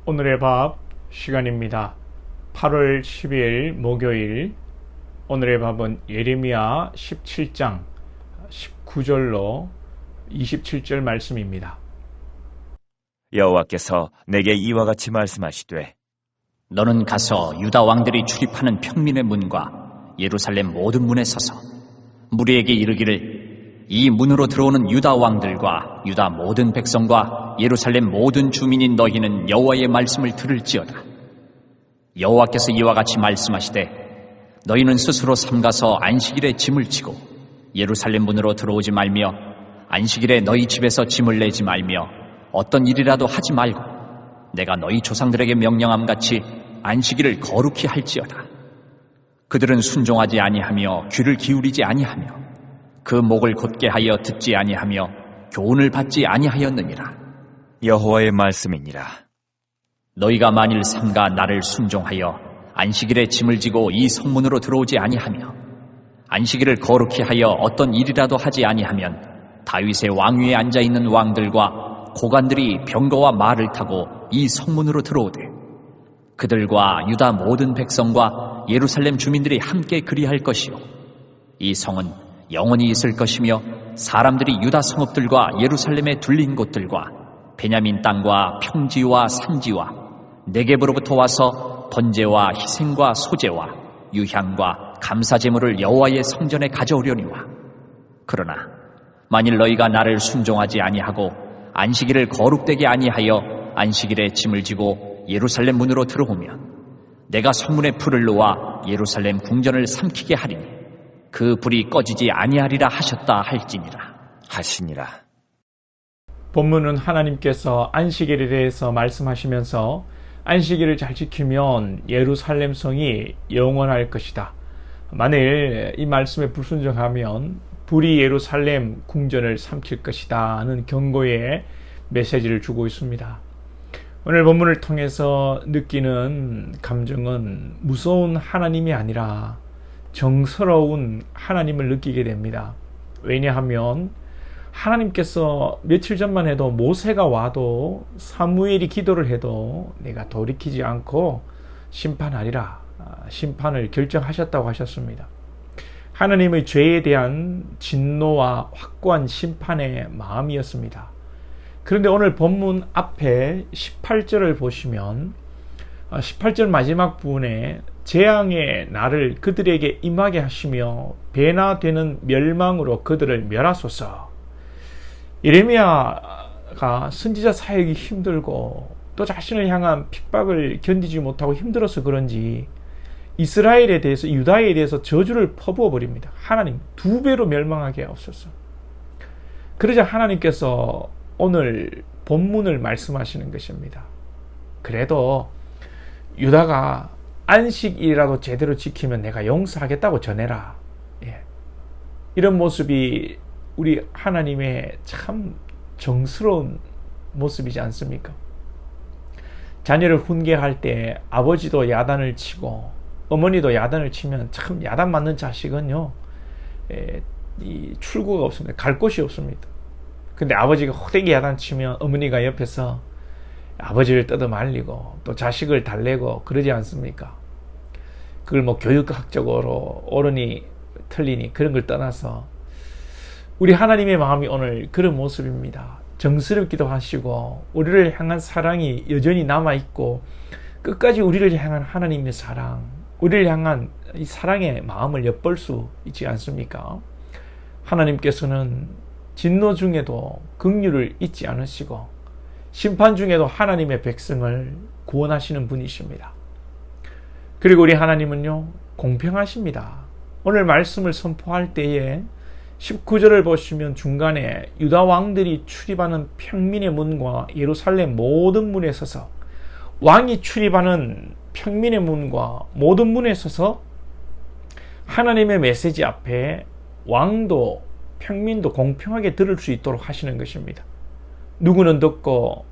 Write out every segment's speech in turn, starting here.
오늘의 밥 시간입니다. 8월 10일 목요일. 오늘의 밥은 예레미야 17장 19절로 27절 말씀입니다. 여호와께서 내게 이와 같이 말씀하시되 너는 가서 유다 왕들이 출입하는 평민의 문과 예루살렘 모든 문에 서서 무리에게 이르기를 이 문으로 들어오는 유다 왕들과 유다 모든 백성과 예루살렘 모든 주민인 너희는 여호와의 말씀을 들을지어다. 여호와께서 이와 같이 말씀하시되 너희는 스스로 삼가서 안식일에 짐을 지고 예루살렘 문으로 들어오지 말며 안식일에 너희 집에서 짐을 내지 말며 어떤 일이라도 하지 말고 내가 너희 조상들에게 명령함 같이 안식일을 거룩히 할지어다. 그들은 순종하지 아니하며 귀를 기울이지 아니하며 그 목을 곧게 하여 듣지 아니하며 교훈을 받지 아니하였느니라. 여호와의 말씀이니라. 너희가 만일 삼가 나를 순종하여 안식일에 짐을 지고 이 성문으로 들어오지 아니하며 안식일을 거룩히 하여 어떤 일이라도 하지 아니하면 다윗의 왕위에 앉아있는 왕들과 고관들이 병거와 말을 타고 이 성문으로 들어오되 그들과 유다 모든 백성과 예루살렘 주민들이 함께 그리할 것이요 이 성은 영원히 있을 것이며 사람들이 유다 성읍들과 예루살렘에 둘린 곳들과 베냐민 땅과 평지와 산지와 네겝으로부터 와서 번제와 희생과 소제와 유향과 감사제물을 여호와의 성전에 가져오려니와 그러나 만일 너희가 나를 순종하지 아니하고 안식일을 거룩되게 아니하여 안식일에 짐을 지고 예루살렘 문으로 들어오면 내가 성문에 불을 놓아 예루살렘 궁전을 삼키게 하리니 그 불이 꺼지지 아니하리라 하셨다 할지니라. 하시니라. 본문은 하나님께서 안식일에 대해서 말씀하시면서 안식일을 잘 지키면 예루살렘 성이 영원할 것이다. 만일 이 말씀에 불순종하면 불이 예루살렘 궁전을 삼킬 것이다 하는 경고의 메시지를 주고 있습니다. 오늘 본문을 통해서 느끼는 감정은 무서운 하나님이 아니라 정스러운 하나님을 느끼게 됩니다. 왜냐하면 하나님께서 며칠 전만 해도 모세가 와도 사무엘이 기도를 해도 내가 돌이키지 않고 심판하리라 심판을 결정하셨다고 하셨습니다. 하나님의 죄에 대한 진노와 확고한 심판의 마음이었습니다. 그런데 오늘 본문 앞에 18절을 보시면 18절 마지막 부분에 재앙의 날을 그들에게 임하게 하시며 배나 되는 멸망으로 그들을 멸하소서. 예레미야가 선지자 사역이 힘들고 또 자신을 향한 핍박을 견디지 못하고 힘들어서 그런지 이스라엘에 대해서 유다에 대해서 저주를 퍼부어 버립니다. 하나님 2배로 멸망하게 하옵소서. 그러자 하나님께서 오늘 본문을 말씀하시는 것입니다. 그래도 유다가 안식일이라도 제대로 지키면 내가 용서하겠다고 전해라. 이런 모습이 우리 하나님의 참 정스러운 모습이지 않습니까? 자녀를 훈계할 때 아버지도 야단을 치고 어머니도 야단을 치면 참 야단 맞는 자식은요 이 출구가 없습니다. 갈 곳이 없습니다. 근데 아버지가 호되게 야단 치면 어머니가 옆에서 아버지를 뜯어 말리고 또 자식을 달래고 그러지 않습니까? 그걸 뭐 교육학적으로 옳으니 틀리니 그런 걸 떠나서 우리 하나님의 마음이 오늘 그런 모습입니다. 정스럽기도 하시고 우리를 향한 사랑이 여전히 남아있고 끝까지 우리를 향한 하나님의 사랑, 우리를 향한 이 사랑의 마음을 엿볼 수 있지 않습니까? 하나님께서는 진노 중에도 긍휼을 잊지 않으시고 심판 중에도 하나님의 백성을 구원하시는 분이십니다. 그리고 우리 하나님은요 공평하십니다. 오늘 말씀을 선포할 때에 19절을 보시면 중간에 유다 왕들이 출입하는 평민의 문과 예루살렘 모든 문에 서서 왕이 출입하는 평민의 문과 모든 문에 서서 하나님의 메시지 앞에 왕도 평민도 공평하게 들을 수 있도록 하시는 것입니다. 누구는 듣고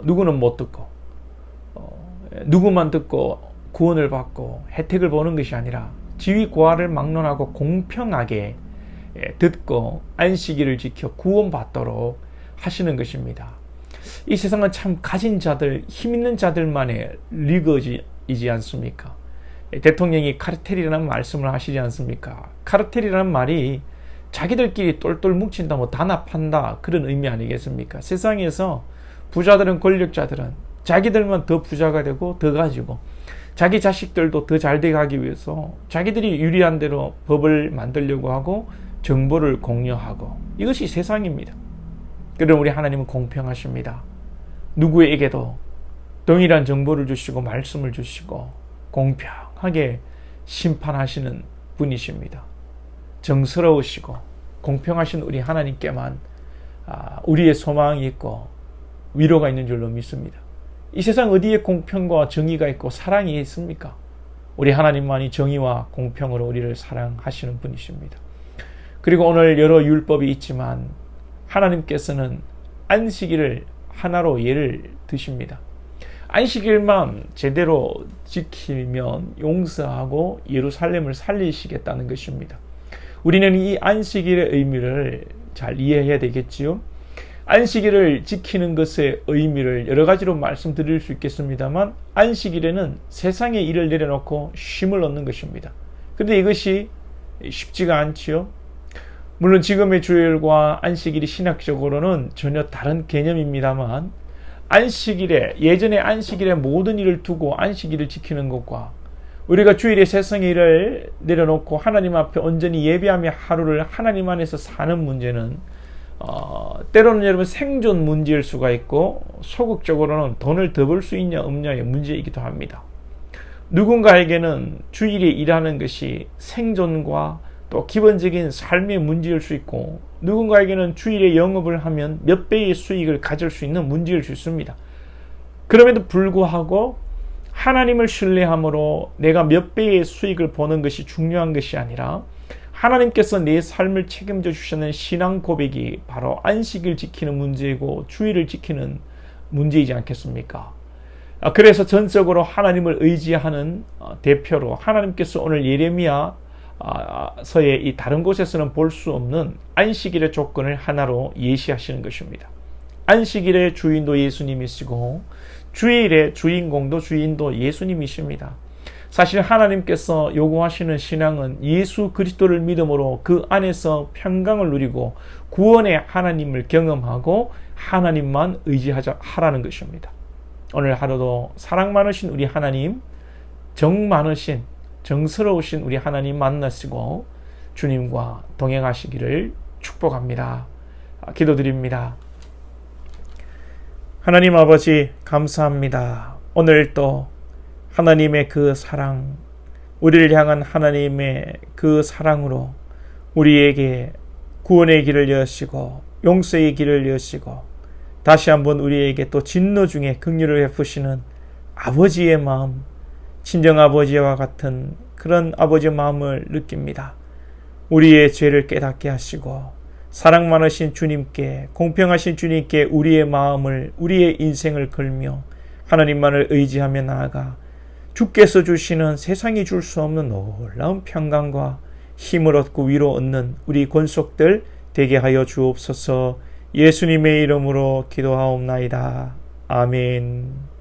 누구는 못 듣고 누구만 듣고 구원을 받고 혜택을 보는 것이 아니라 지위 고하를 막론하고 공평하게 듣고 안식일을 지켜 구원받도록 하시는 것입니다. 이 세상은 참 가진 자들, 힘 있는 자들만의 리그이지 않습니까? 대통령이 카르텔이라는 말씀을 하시지 않습니까? 카르텔이라는 말이 자기들끼리 똘똘 뭉친다, 뭐 단합한다, 그런 의미 아니겠습니까? 세상에서 부자들은, 권력자들은 자기들만 더 부자가 되고 더 가지고 자기 자식들도 더 잘 되게 하기 위해서 자기들이 유리한 대로 법을 만들려고 하고 정보를 공유하고, 이것이 세상입니다. 그럼 우리 하나님은 공평하십니다. 누구에게도 동일한 정보를 주시고 말씀을 주시고 공평하게 심판하시는 분이십니다. 정스러우시고 공평하신 우리 하나님께만 우리의 소망이 있고 위로가 있는 줄로 믿습니다. 이 세상 어디에 공평과 정의가 있고 사랑이 있습니까? 우리 하나님만이 정의와 공평으로 우리를 사랑하시는 분이십니다. 그리고 오늘 여러 율법이 있지만 하나님께서는 안식일을 하나로 예를 드십니다. 안식일만 제대로 지키면 용서하고 예루살렘을 살리시겠다는 것입니다. 우리는 이 안식일의 의미를 잘 이해해야 되겠지요. 안식일을 지키는 것의 의미를 여러 가지로 말씀드릴 수 있겠습니다만, 안식일에는 세상의 일을 내려놓고 쉼을 얻는 것입니다. 그런데 이것이 쉽지가 않지요. 물론 지금의 주일과 안식일이 신학적으로는 전혀 다른 개념입니다만, 안식일에, 예전의 안식일에 모든 일을 두고 안식일을 지키는 것과 우리가 주일에 세상의 일을 내려놓고 하나님 앞에 온전히 예배하며 하루를 하나님 안에서 사는 문제는 때로는 여러분 생존 문제일 수가 있고, 소극적으로는 돈을 더 벌 수 있냐 없냐의 문제이기도 합니다. 누군가에게는 주일에 일하는 것이 생존과 또 기본적인 삶의 문제일 수 있고, 누군가에게는 주일에 영업을 하면 몇 배의 수익을 가질 수 있는 문제일 수 있습니다. 그럼에도 불구하고 하나님을 신뢰함으로 내가 몇 배의 수익을 보는 것이 중요한 것이 아니라, 하나님께서 내 삶을 책임져 주시는 신앙 고백이 바로 안식일 지키는 문제이고 주일을 지키는 문제이지 않겠습니까? 그래서 전적으로 하나님을 의지하는 대표로 하나님께서 오늘 예레미야 서의 이 다른 곳에서는 볼 수 없는 안식일의 조건을 하나로 예시하시는 것입니다. 안식일의 주인도 예수님이시고 주일의 주인공도 주인도 예수님이십니다. 사실 하나님께서 요구하시는 신앙은 예수 그리스도를 믿음으로 그 안에서 평강을 누리고 구원의 하나님을 경험하고 하나님만 의지하라는 것입니다. 오늘 하루도 사랑 많으신 우리 하나님, 정 많으신, 정스러우신 우리 하나님 만나시고 주님과 동행하시기를 축복합니다. 기도드립니다. 하나님 아버지 감사합니다. 오늘 또 하나님의 그 사랑, 우리를 향한 하나님의 그 사랑으로 우리에게 구원의 길을 여시고 용서의 길을 여시고 다시 한번 우리에게 또 진노 중에 긍휼을 베푸시는 아버지의 마음, 친정아버지와 같은 그런 아버지의 마음을 느낍니다. 우리의 죄를 깨닫게 하시고 사랑 많으신 주님께, 공평하신 주님께 우리의 마음을, 우리의 인생을 걸며 하나님만을 의지하며 나아가 주께서 주시는 세상이 줄 수 없는 놀라운 평강과 힘을 얻고 위로 얻는 우리 권속들 되게 하여 주옵소서. 예수님의 이름으로 기도하옵나이다. 아멘.